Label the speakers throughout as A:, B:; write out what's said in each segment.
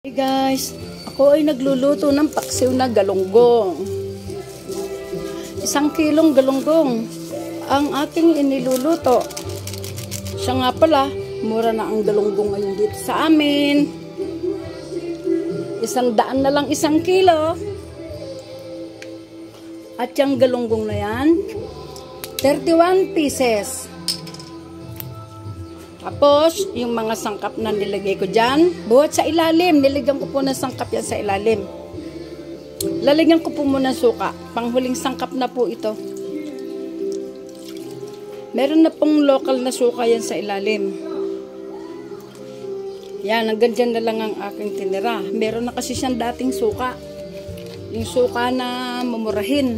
A: Hey guys, ako ay nagluluto ng paksiw na galunggong. 1 kilong galunggong ang aking iniluluto. Siya nga pala, mura na ang galunggong ngayon dito sa amin. 100 na lang 1 kilo. At yung galunggong na yan, 31 pieces. Tapos, yung mga sangkap na nilagay ko dyan, buhat sa ilalim. Nilagyan ko po ng sangkap yan sa ilalim. Lalagyan ko po muna suka. Panghuling sangkap na po ito. Meron na pong local na suka yan sa ilalim. Yan, hanggang dyan na lang ang aking tinira. Meron na kasi siyang dating suka. Yung suka na mamurahin.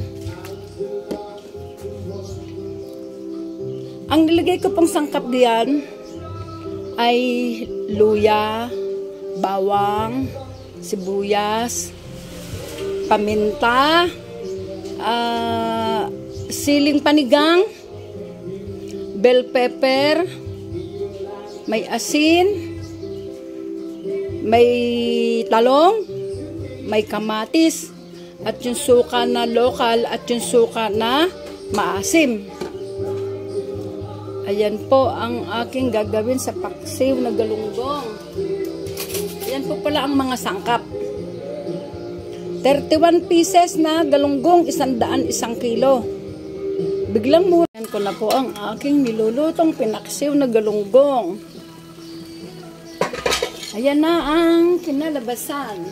A: Ang nilagay ko pong sangkap diyan ay luya, bawang, sibuyas, paminta, siling panigang, bell pepper, may asin, may talong, may kamatis, at yung suka na lokal at yung suka na maasim. Ayan po ang aking gagawin sa paksiw na galunggong. Ayan po pala ang mga sangkap. 31 pieces na galunggong, 100 1 kilo. Biglang muna ko na po ang aking nilulutong pinaksiw na galunggong. Ayan na ang kinalabasan.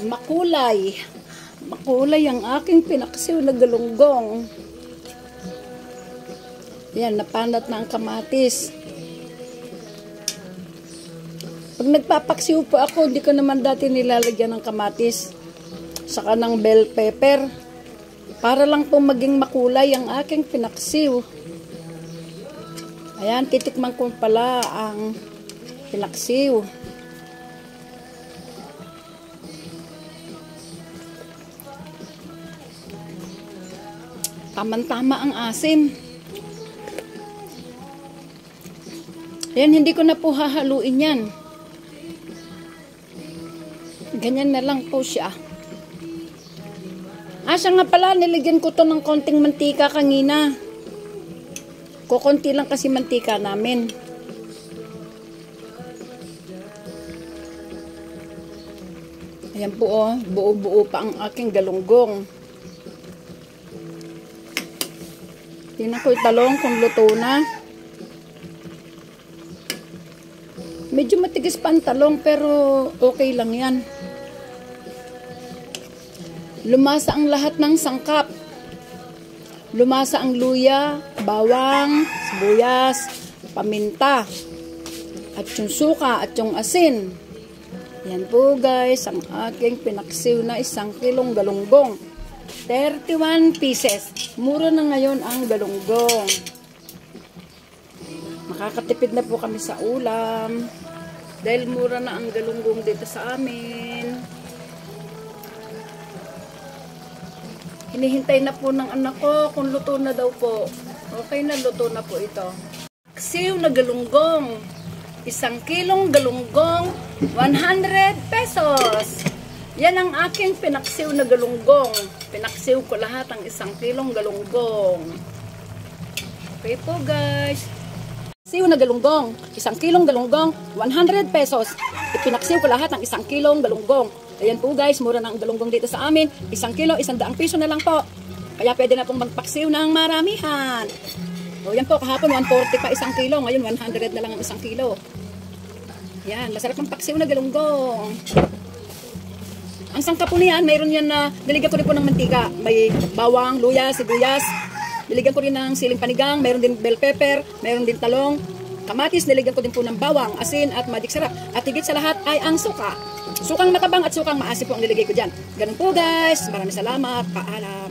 A: Makulay. Makulay ang aking pinaksiw na galunggong. Yan, napanat na ang kamatis. Pag nagpapaksiw po ako, hindi ko naman dati nilalagyan ng kamatis. Saka ng bell pepper. Para lang po maging makulay ang aking pinaksiw. Ayan, titikman ko pala ang pinaksiw. Tama-tama ang asim. Ayan, hindi ko na po hahaluin yan. Ganyan na lang po siya. Siya nga pala, nilagyan ko to ng konting mantika kanina. Kukunti lang kasi mantika namin. Ayan po oh, buo-buo pa ang aking galunggong. Tingnan ko italong kung luto na. Medyo matigas pa ang talong pero okay lang yan. Lumasa ang lahat ng sangkap. Lumasa ang luya, bawang, sibuyas, paminta, at yung suka at yung asin. Yan po guys, ang aking pinaksiw na 1 kilong galunggong. 31 pieces. Mura na ngayon ang galunggong. Makakatipid na po kami sa ulam. Dahil mura na ang galunggong dito sa amin. Hinihintay na po ng anak ko kung luto na daw po. Okay na, luto na po ito. Paksiw na galunggong. 1 kilong galunggong, 100 pesos. Yan ang aking pinaksiw na galunggong. Pinaksiw ko lahat ang 1 kilong galunggong. Okay po guys. Paksiw na galunggong, 1 kilong galunggong, 100 pesos. Ipinaksiw ko lahat ng 1 kilong galunggong. Ayan po guys, mura na ang galunggong dito sa amin. 1 kilo, 100 piso na lang po. Kaya pwede na pong magpaksiw ng maramihan. O yan po, kahapon 140 pa 1 kilo. Ngayon 100 na lang ang 1 kilo. Yan, masarap ang paksiw na galunggong. Ang sangkap po niyan, mayroon yan na niligyan ko rin po ng mantika. May bawang, luya, sibuyas. Niligyan ko rin ng siling panigang, mayroon din bell pepper, mayroon din talong, kamatis, niligyan ko din po ng bawang, asin at magic sarap. At higit sa lahat ay ang suka. Sukang matabang at sukang maasim po ang niligay ko dyan. Ganun po guys. Maraming salamat. Paalam.